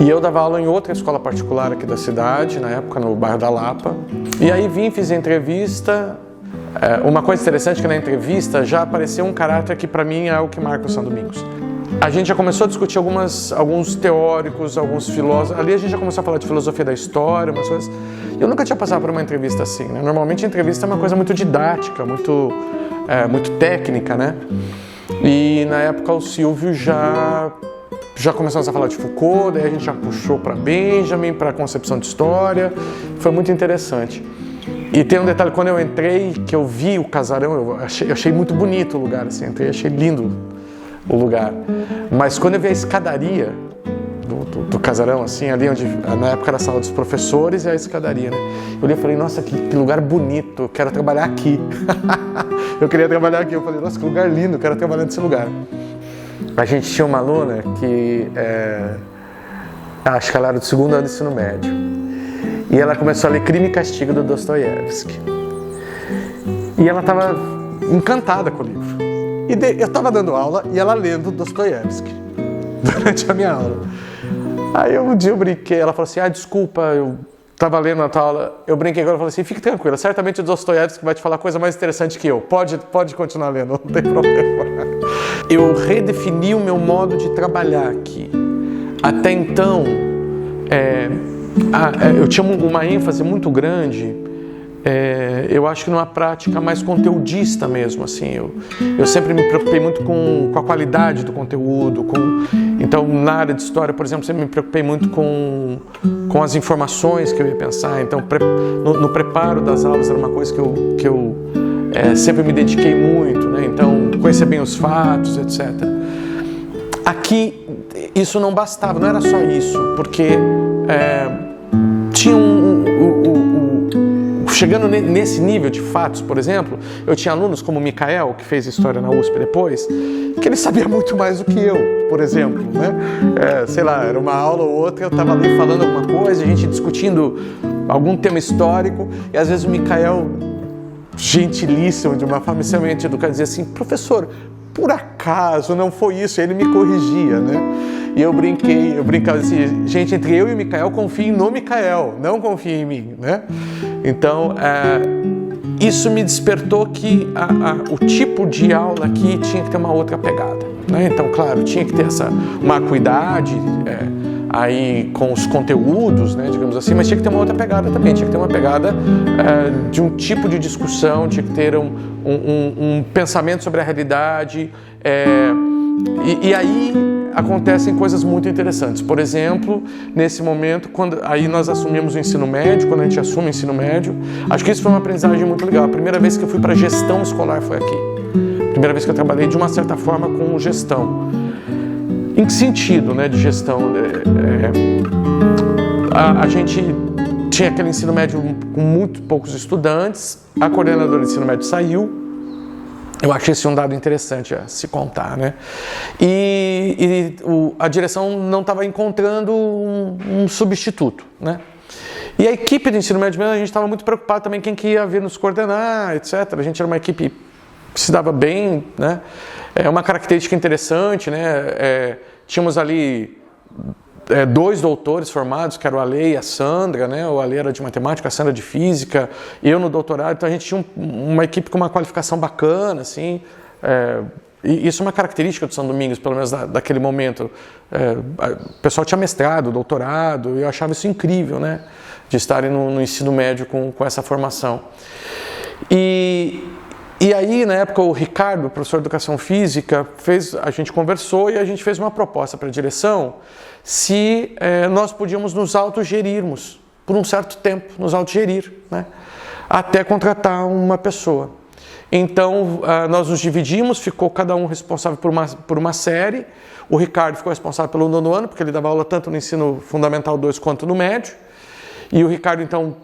E eu dava aula em outra escola particular aqui da cidade, na época no bairro da Lapa. E aí fiz a entrevista. Uma coisa interessante é que na entrevista já apareceu um caráter que para mim é o que marca o São Domingos. A gente já começou a discutir alguns teóricos, alguns filósofos. Ali a gente já começou a falar de filosofia da história, umas coisas. Eu nunca tinha passado por uma entrevista assim, né? Normalmente a entrevista é uma coisa muito didática, muito técnica, né? E na época o Silvio já começamos a falar de Foucault, daí a gente já puxou para Benjamin, para a concepção de história. Foi muito interessante. E tem um detalhe, quando eu entrei, que eu vi o casarão, eu achei muito bonito o lugar, assim, entrei, achei lindo o lugar. Mas quando eu vi a escadaria do casarão, assim, ali onde, na época era a sala dos professores e a escadaria, né? Eu olhei e falei, nossa, que lugar bonito, eu quero trabalhar aqui. Eu queria trabalhar aqui, eu falei, nossa, que lugar lindo, eu quero trabalhar nesse lugar. A gente tinha uma aluna que, acho que ela era do 2º ano do ensino médio, e ela começou a ler Crime e Castigo do Dostoiévski. E ela estava encantada com o livro. E eu estava dando aula e ela lendo Dostoiévski durante a minha aula. Aí um dia eu brinquei, ela falou assim, desculpa, eu estava lendo a tua aula, eu brinquei com ela e falei assim, fique tranquila, certamente o Dostoiévski vai te falar coisa mais interessante que eu, pode continuar lendo, não tem problema. Eu redefini o meu modo de trabalhar aqui. Até então, eu tinha uma ênfase muito grande, eu acho que numa prática mais conteudista mesmo, assim, eu sempre me preocupei muito com a qualidade do conteúdo, então na área de história, por exemplo, sempre me preocupei muito com as informações que eu ia pensar, então no preparo das aulas era uma coisa que eu sempre me dediquei muito, né? Então conhecer bem os fatos, etc. Aqui isso não bastava, não era só isso, porque tinha chegando nesse nível de fatos, por exemplo, eu tinha alunos como o Mikael, que fez história na USP depois, que ele sabia muito mais do que eu, por exemplo, né? Sei lá, era uma aula ou outra, eu estava ali falando alguma coisa, a gente discutindo algum tema histórico, e às vezes o Mikael, gentilíssimo, de uma forma extremamente educada, dizia assim, professor, por acaso não foi isso? E ele me corrigia, né? E eu brincava assim, gente, entre eu e o Mikael, confiem no Mikael, não confiem em mim, né? Então, isso me despertou que o tipo de aula aqui tinha que ter uma outra pegada, né? Então, claro, tinha que ter uma acuidade aí com os conteúdos, né, digamos assim, mas tinha que ter uma outra pegada também, tinha que ter uma pegada de um tipo de discussão, tinha que ter um pensamento sobre a realidade, e aí acontecem coisas muito interessantes. Por exemplo, nesse momento, quando aí nós assumimos o ensino médio, quando a gente assume o ensino médio, acho que isso foi uma aprendizagem muito legal. A primeira vez que eu fui para gestão escolar foi aqui. A primeira vez que eu trabalhei de uma certa forma com gestão. Em que sentido, né, de gestão? A gente tinha aquele ensino médio com muito poucos estudantes, a coordenadora do ensino médio saiu. Eu achei esse um dado interessante a se contar, né? E a direção não estava encontrando um substituto, né? E a equipe do ensino médio, a gente estava muito preocupado também quem que ia vir nos coordenar, etc. A gente era uma equipe que se dava bem, né? É uma característica interessante, né? Tínhamos ali 2 doutores formados, que eram o Ale e a Sandra, né? O Ale era de matemática, a Sandra de física, eu no doutorado, então a gente tinha uma equipe com uma qualificação bacana, assim, e isso é uma característica do São Domingos, pelo menos daquele momento. O pessoal tinha mestrado, doutorado, e eu achava isso incrível, né? De estarem no ensino médio com essa formação. E aí, na época, o Ricardo, professor de Educação Física, a gente conversou e a gente fez uma proposta para a direção se nós podíamos nos autogerirmos, por um certo tempo, nos autogerir, né? Até contratar uma pessoa. Então, nós nos dividimos, ficou cada um responsável por uma série. O Ricardo ficou responsável pelo 9º ano, porque ele dava aula tanto no ensino fundamental 2 quanto no médio. E o Ricardo, então,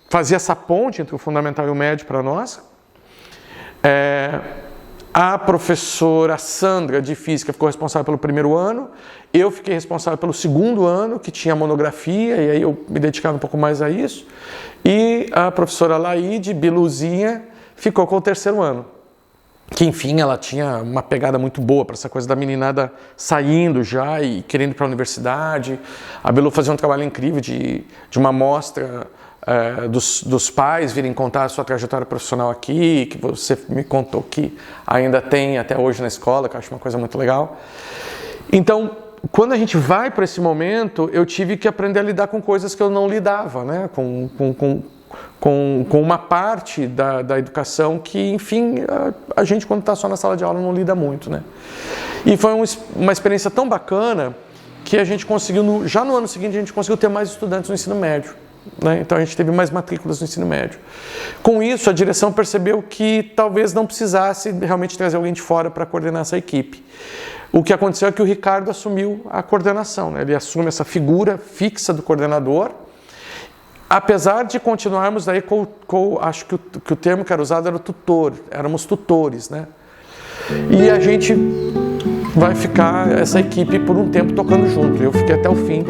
fazia essa ponte entre o fundamental e o médio para nós. A professora Sandra, de Física, ficou responsável pelo 1º ano. Eu fiquei responsável pelo 2º ano, que tinha monografia, e aí eu me dedicava um pouco mais a isso. E a professora Laide, Biluzinha, ficou com o 3º ano. que enfim, ela tinha uma pegada muito boa para essa coisa da meninada saindo já e querendo ir para a universidade. A Belu fazia um trabalho incrível de uma mostra dos pais virem contar a sua trajetória profissional aqui, que você me contou que ainda tem até hoje na escola, que eu acho uma coisa muito legal. Então, quando a gente vai para esse momento, eu tive que aprender a lidar com coisas que eu não lidava, né? Com uma parte da educação que, enfim, a gente quando está só na sala de aula não lida muito, né? E foi uma experiência tão bacana que a gente conseguiu, já no ano seguinte, a gente conseguiu ter mais estudantes no ensino médio, né? Então a gente teve mais matrículas no ensino médio. Com isso, a direção percebeu que talvez não precisasse realmente trazer alguém de fora para coordenar essa equipe. O que aconteceu é que o Ricardo assumiu a coordenação, né? Ele assume essa figura fixa do coordenador, apesar de continuarmos daí acho que o termo que era usado era o tutor, éramos tutores, né? E a gente vai ficar, essa equipe, por um tempo tocando junto. Eu fiquei até o fim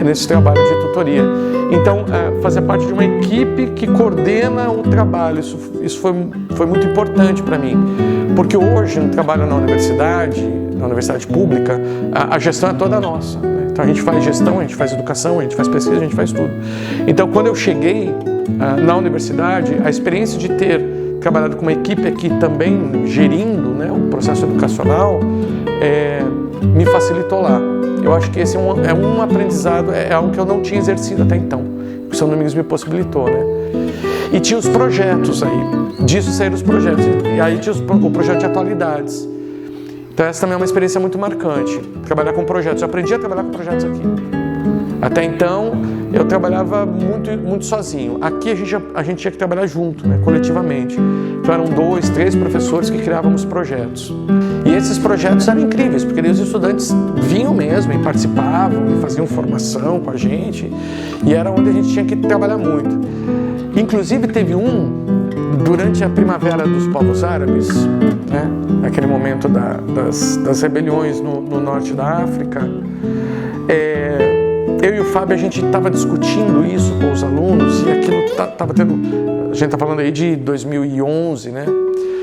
nesse trabalho de tutoria. Então, fazer parte de uma equipe que coordena o trabalho, isso foi muito importante para mim. Porque hoje, no trabalho na universidade pública, a gestão é toda nossa, né? Então, a gente faz gestão, a gente faz educação, a gente faz pesquisa, a gente faz tudo. Então, quando eu cheguei na universidade, a experiência de ter trabalhado com uma equipe aqui também gerindo, né, o processo educacional, me facilitou lá. Eu acho que esse é um aprendizado, é algo que eu não tinha exercido até então. O São Domingos me possibilitou, né? E tinha os projetos aí, disso saíram os projetos. E aí tinha o projeto de atualidades. Então essa também é uma experiência muito marcante, trabalhar com projetos. Eu aprendi a trabalhar com projetos aqui. Até então, eu trabalhava muito sozinho. Aqui a gente tinha que trabalhar junto, né, coletivamente. Então eram 2, 3 professores que criávamos projetos. E esses projetos eram incríveis, porque os estudantes vinham mesmo e participavam e faziam formação com a gente. E era onde a gente tinha que trabalhar muito. Inclusive teve durante a Primavera dos Povos Árabes, né, naquele momento das rebeliões no norte da África, eu e o Fábio, a gente estava discutindo isso com os alunos e aquilo estava tendo, a gente está falando aí de 2011, né?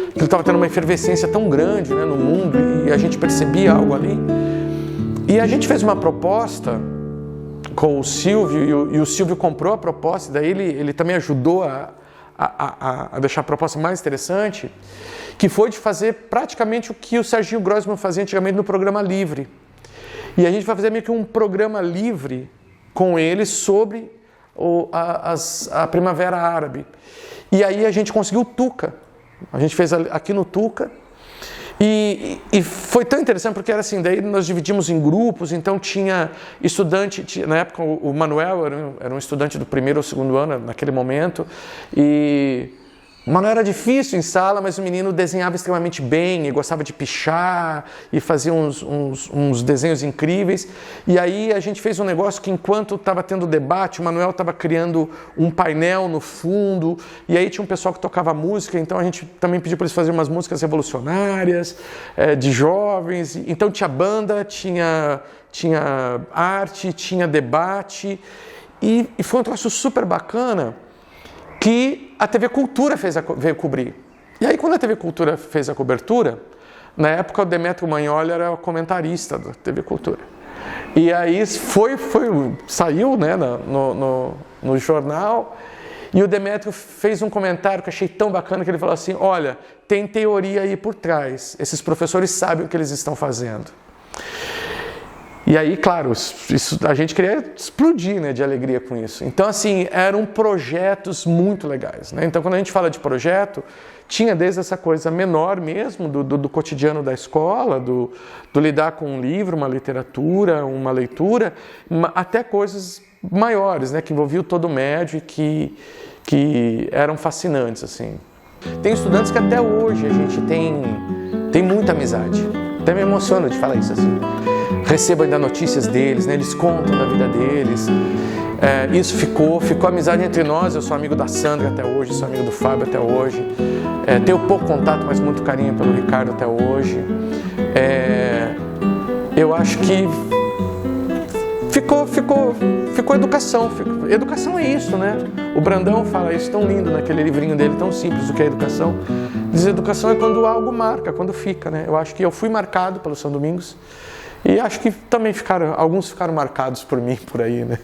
Aquilo estava tendo uma efervescência tão grande, né, no mundo e a gente percebia algo ali. E a gente fez uma proposta com o Silvio e o Silvio comprou a proposta, daí ele também ajudou a deixar a proposta mais interessante, que foi de fazer praticamente o que o Serginho Grossman fazia antigamente no programa Livre. E a gente vai fazer meio que um programa livre com eles sobre a Primavera Árabe. E aí a gente conseguiu o Tuca. A gente fez aqui no Tuca. E foi tão interessante porque era assim, daí nós dividimos em grupos, então tinha estudante, na época o Manuel era um estudante do 1º ou 2º ano naquele momento, e o Manuel era difícil em sala, mas o menino desenhava extremamente bem e gostava de pichar e fazia uns desenhos incríveis. E aí a gente fez um negócio que enquanto estava tendo debate, o Manuel estava criando um painel no fundo e aí tinha um pessoal que tocava música, então a gente também pediu para eles fazerem umas músicas revolucionárias, de jovens. Então tinha banda, tinha arte, tinha debate e foi um troço super bacana que a TV Cultura veio cobrir. E aí, quando a TV Cultura fez a cobertura, na época o Demetrio Magnoli era o comentarista da TV Cultura. E aí saiu, né, no jornal, e o Demetrio fez um comentário que eu achei tão bacana, que ele falou assim: olha, tem teoria aí por trás, esses professores sabem o que eles estão fazendo. E aí, claro, a gente queria explodir, né, de alegria com isso. Então, assim, eram projetos muito legais, né? Então, quando a gente fala de projeto, tinha desde essa coisa menor mesmo, do cotidiano da escola, do lidar com um livro, uma literatura, uma leitura, até coisas maiores, né, que envolviam todo o médio e que eram fascinantes, assim. Tem estudantes que até hoje a gente tem muita amizade. Até me emociono de falar isso, assim. Recebo ainda notícias deles, né? Eles contam da vida deles. Isso ficou amizade entre nós. Eu sou amigo da Sandra até hoje, sou amigo do Fábio até hoje. Tenho pouco contato, mas muito carinho pelo Ricardo até hoje. Eu acho que ficou educação. Educação é isso, né? O Brandão fala isso tão lindo naquele livrinho dele, tão simples, o que é educação. Diz, educação é quando algo marca, quando fica, né? Eu acho que eu fui marcado pelo São Domingos e acho que também alguns ficaram marcados por mim por aí, né?